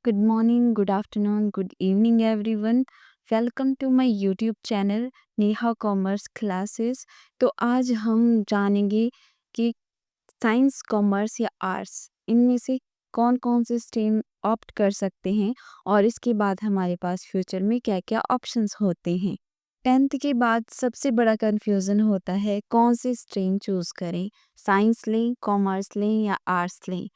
Good morning, good afternoon, good evening, everyone. Welcome to my YouTube channel Neha commerce classes. तो आज हम जानेंगे कि साइंस, कॉमर्स या आर्ट्स इनमें से कौन कौन से स्ट्रीम ऑप्ट कर सकते हैं और इसके बाद हमारे पास फ्यूचर में क्या क्या ऑप्शंस होते हैं। 10th के बाद सबसे बड़ा कन्फ्यूज़न होता है कौन सी स्ट्रीम चूज़ करें, साइंस लें, कॉमर्स लें या आर्ट्स लें।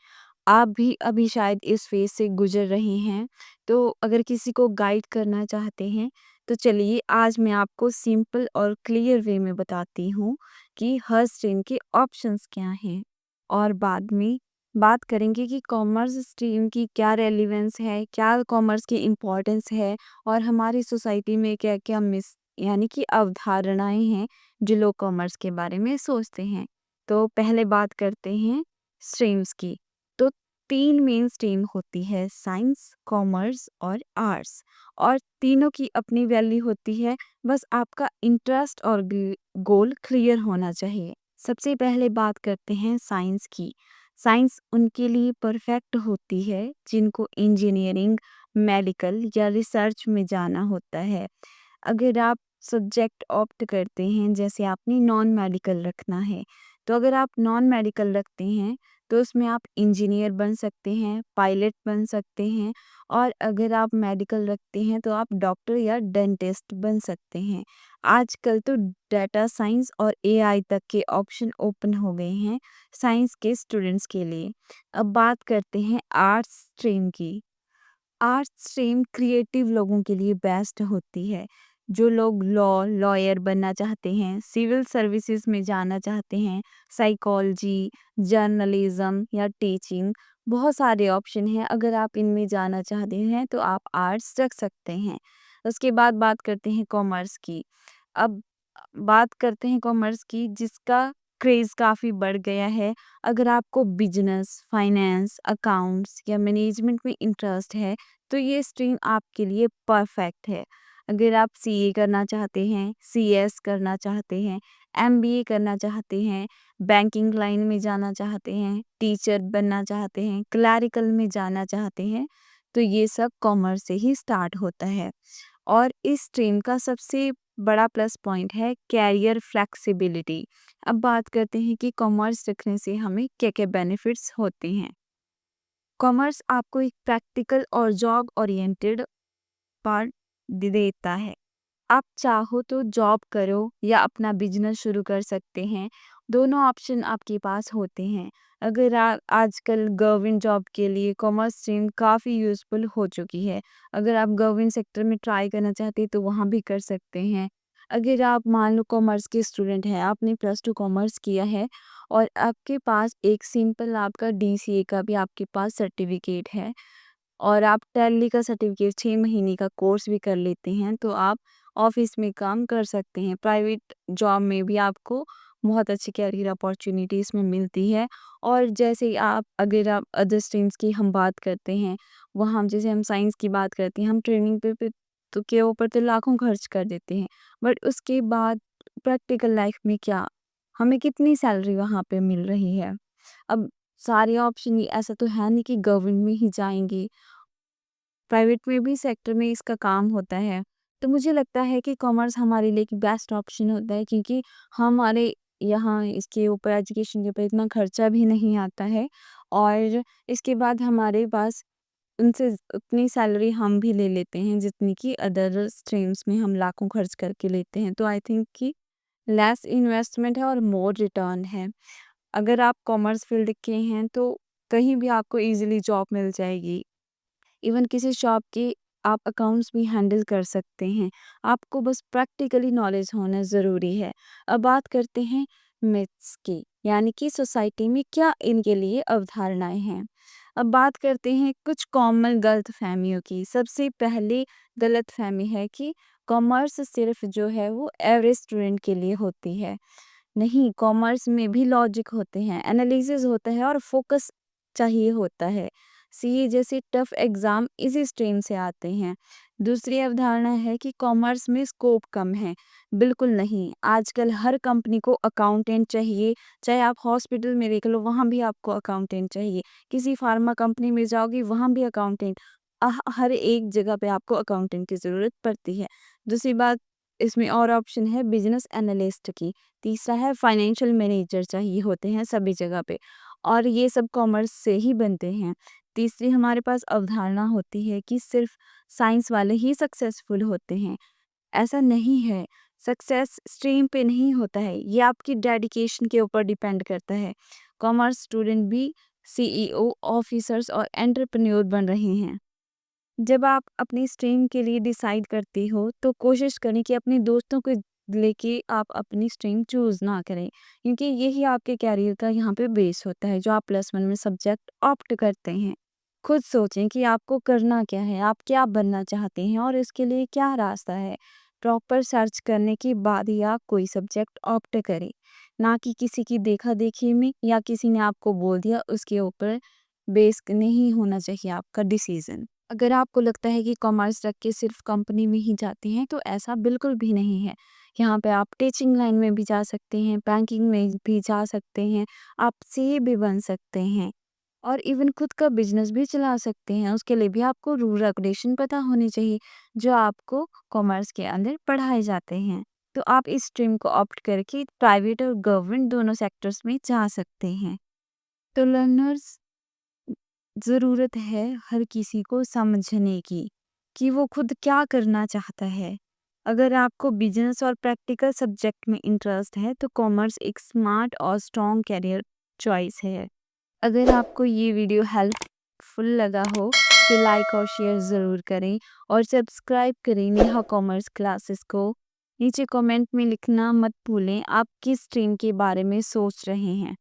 आप भी अभी शायद इस फेज़ से गुज़र रहे हैं, तो अगर किसी को गाइड करना चाहते हैं, तो चलिए आज मैं आपको सिंपल और क्लियर वे में बताती हूँ कि हर स्ट्रीम के ऑप्शंस क्या हैं। और बाद में बात करेंगे कि कॉमर्स स्ट्रीम की क्या रेलेवेंस है, क्या कॉमर्स की इम्पोर्टेंस है और हमारी सोसाइटी में क्या-क्या मिस यानी कि अवधारणाएँ हैं, जो लोग कॉमर्स के बारे में सोचते हैं। तो पहले बात करते हैं स्ट्रीम्स की। तो 3 मेन स्ट्रीम होती है साइंस, कॉमर्स और आर्ट्स और तीनों की अपनी वैल्यू होती है, बस आपका इंटरेस्ट और गोल क्लियर होना चाहिए। सबसे पहले बात करते हैं साइंस की। साइंस उनके लिए परफेक्ट होती है जिनको इंजीनियरिंग, मेडिकल या रिसर्च में जाना होता है। अगर आप सब्जेक्ट ऑप्ट करते हैं जैसे आपने नॉन मेडिकल रखना है, तो अगर आप नॉन मेडिकल रखते हैं तो उसमें आप इंजीनियर बन सकते हैं, पायलट बन सकते हैं और अगर आप मेडिकल रखते हैं तो आप डॉक्टर या डेंटिस्ट बन सकते हैं। आजकल तो डाटा साइंस और एआई तक के ऑप्शन ओपन हो गए हैं साइंस के स्टूडेंट्स के लिए। अब बात करते हैं आर्ट्स स्ट्रीम की। आर्ट्स स्ट्रीम क्रिएटिव लोगों के लिए बेस्ट होती है। जो लोग लॉयर बनना चाहते हैं, सिविल सर्विसेज में जाना चाहते हैं, साइकोलॉजी, जर्नलिज्म या टीचिंग, बहुत सारे ऑप्शन हैं। अगर आप इनमें जाना चाहते हैं तो आप आर्ट्स रख सकते हैं। उसके बाद बात करते हैं कॉमर्स की। अब बात करते हैं कॉमर्स की जिसका क्रेज़ काफ़ी बढ़ गया है। अगर आपको बिज़नेस, फाइनेंस, अकाउंट्स या मैनेजमेंट में इंटरेस्ट है, तो ये स्ट्रीम आपके लिए परफेक्ट है। अगर आप सीए करना चाहते हैं, सीएस करना चाहते हैं, एमबीए करना चाहते हैं, बैंकिंग लाइन में जाना चाहते हैं, टीचर बनना चाहते हैं, क्लरिकल में जाना चाहते हैं, तो ये सब कॉमर्स से ही स्टार्ट होता है। और इस स्ट्रीम का सबसे बड़ा प्लस पॉइंट है कैरियर फ्लेक्सिबिलिटी। अब बात करते हैं कि कॉमर्स रखने से हमें क्या-क्या बेनिफिट्स होते हैं। कॉमर्स आपको एक प्रैक्टिकल और जॉब ओरिएंटेड पार्ट देता है। आप चाहो तो जॉब करो या अपना बिजनेस शुरू कर सकते हैं। दोनों ऑप्शन आपके पास होते हैं। अगर आजकल गवर्नमेंट जॉब के लिए कॉमर्स स्ट्रीम काफ़ी यूज़फुल हो चुकी है। अगर आप गवर्नमेंट सेक्टर में ट्राई करना चाहते हैं तो वहाँ भी कर सकते हैं। अगर आप मान लो कॉमर्स के स्टूडेंट हैं, आपने +2 कॉमर्स किया है और आपके पास एक सिंपल आपका डीसीए का भी आपके पास सर्टिफिकेट है और आप टैली का सर्टिफिकेट 6 महीने का कोर्स भी कर लेते हैं, तो आप ऑफ़िस में काम कर सकते हैं। प्राइवेट जॉब में भी आपको बहुत अच्छी करियर अपॉर्च्युनिटी इसमें मिलती है और जैसे ही आप अगर आप अदर स्ट्रीम्स की हम बात करते हैं, वहाँ जैसे हम साइंस की बात करते हैं, हम ट्रेनिंग पे तो के ऊपर तो लाखों खर्च कर देते हैं। बट उसके बाद प्रैक्टिकल लाइफ़ में क्या, हमें कितनी सैलरी वहाँ पे मिल रही है? अब सारे ऑप्शन ये ऐसा तो है नहीं कि गवर्नमेंट में ही जाएँगे। प्राइवेट में भी सेक्टर में इसका काम होता है। तो मुझे लगता है कि कॉमर्स हमारे लिए एक बेस्ट ऑप्शन होता है क्योंकि हमारे यहाँ इसके ऊपर एजुकेशन के ऊपर इतना खर्चा भी नहीं आता है और इसके बाद हमारे पास उनसे उतनी सैलरी हम भी ले लेते हैं जितनी कि अदर स्ट्रीम्स में हम लाखों खर्च करके लेते हैं। तो आई थिंक कि लेस इन्वेस्टमेंट है और मोर रिटर्न है। अगर आप कॉमर्स फील्ड के हैं तो कहीं भी आपको ईज़िली जॉब मिल जाएगी। इवन किसी शॉप के आप अकाउंट्स भी हैंडल कर सकते हैं। आपको बस प्रैक्टिकली नॉलेज होना ज़रूरी है। अब बात करते हैं मिथ्स की, यानी कि सोसाइटी में क्या इनके लिए अवधारणाएँ हैं। अब बात करते हैं कुछ कॉमन गलतफ़हमियों की। सबसे पहली गलतफ़हमी है कि कॉमर्स सिर्फ़ जो है वो एवरेज स्टूडेंट के लिए होती है। नहीं, कॉमर्स में भी लॉजिक होते हैं, एनालिसिस होता है और फोकस चाहिए होता है। सीए जैसे टफ एग्ज़ाम इसी स्ट्रीम से आते हैं। दूसरी अवधारणा है कि कॉमर्स में स्कोप कम है। बिल्कुल नहीं, आजकल हर कंपनी को अकाउंटेंट चाहिए, चाहे आप हॉस्पिटल में देख लो वहाँ भी आपको अकाउंटेंट चाहिए। किसी फार्मा कंपनी में जाओगे वहाँ भी अकाउंटेंट। हर एक जगह पे आपको अकाउंटेंट की ज़रूरत पड़ती है। दूसरी बात, इसमें और ऑप्शन है बिज़नेस एनालिस्ट की। तीसरा है फाइनेंशियल मैनेजर चाहिए होते हैं सभी जगह पे, और ये सब कॉमर्स से ही बनते हैं। तीसरी हमारे पास अवधारणा होती है कि सिर्फ़ साइंस वाले ही सक्सेसफुल होते हैं। ऐसा नहीं है, सक्सेस स्ट्रीम पे नहीं होता है, ये आपकी डेडिकेशन के ऊपर डिपेंड करता है। कॉमर्स स्टूडेंट भी सीईओ, ऑफिसर्स और एंटरप्रेन्योर बन रहे हैं। जब आप अपनी स्ट्रीम के लिए डिसाइड करते हो, तो कोशिश करें कि अपने दोस्तों को लेके आप अपनी स्ट्रीम चूज़ ना करें, क्योंकि यही आपके करियर का यहाँ पे बेस होता है, जो आप +1 में सब्जेक्ट ऑप्ट करते हैं। खुद सोचें कि आपको करना क्या है, आप क्या बनना चाहते हैं और इसके लिए क्या रास्ता है। प्रॉपर सर्च करने के बाद ही आप कोई सब्जेक्ट ऑप्ट करें, ना कि किसी की देखा-देखी में या किसी ने आपको बोल दिया उसके ऊपर बेस नहीं होना चाहिए आपका डिसीज़न। अगर आपको लगता है कि कॉमर्स रख के सिर्फ कंपनी में ही जाते हैं, तो ऐसा बिल्कुल भी नहीं है। यहाँ पे आप टीचिंग लाइन में भी जा सकते हैं, बैंकिंग में भी जा सकते हैं, आप सीए भी बन सकते हैं और इवन खुद का बिजनेस भी चला सकते हैं। उसके लिए भी आपको रूल रेगुलेशन पता होनी चाहिए, जो आपको कॉमर्स के अंदर पढ़ाए जाते हैं। तो आप इस स्ट्रीम को ऑप्ट करके प्राइवेट और गवर्नमेंट दोनों सेक्टर्स में जा सकते हैं। तो लर्नर्स, ज़रूरत है हर किसी को समझने की कि वो खुद क्या करना चाहता है। अगर आपको बिजनेस और प्रैक्टिकल सब्जेक्ट में इंटरेस्ट है, तो कॉमर्स एक स्मार्ट और स्ट्रॉन्ग करियर चॉइस है। अगर आपको ये वीडियो हेल्पफुल लगा हो, तो लाइक और शेयर ज़रूर करें और सब्सक्राइब करें नेहा कॉमर्स क्लासेस को। नीचे कमेंट में लिखना मत भूलें आप किस स्ट्रीम के बारे में सोच रहे हैं।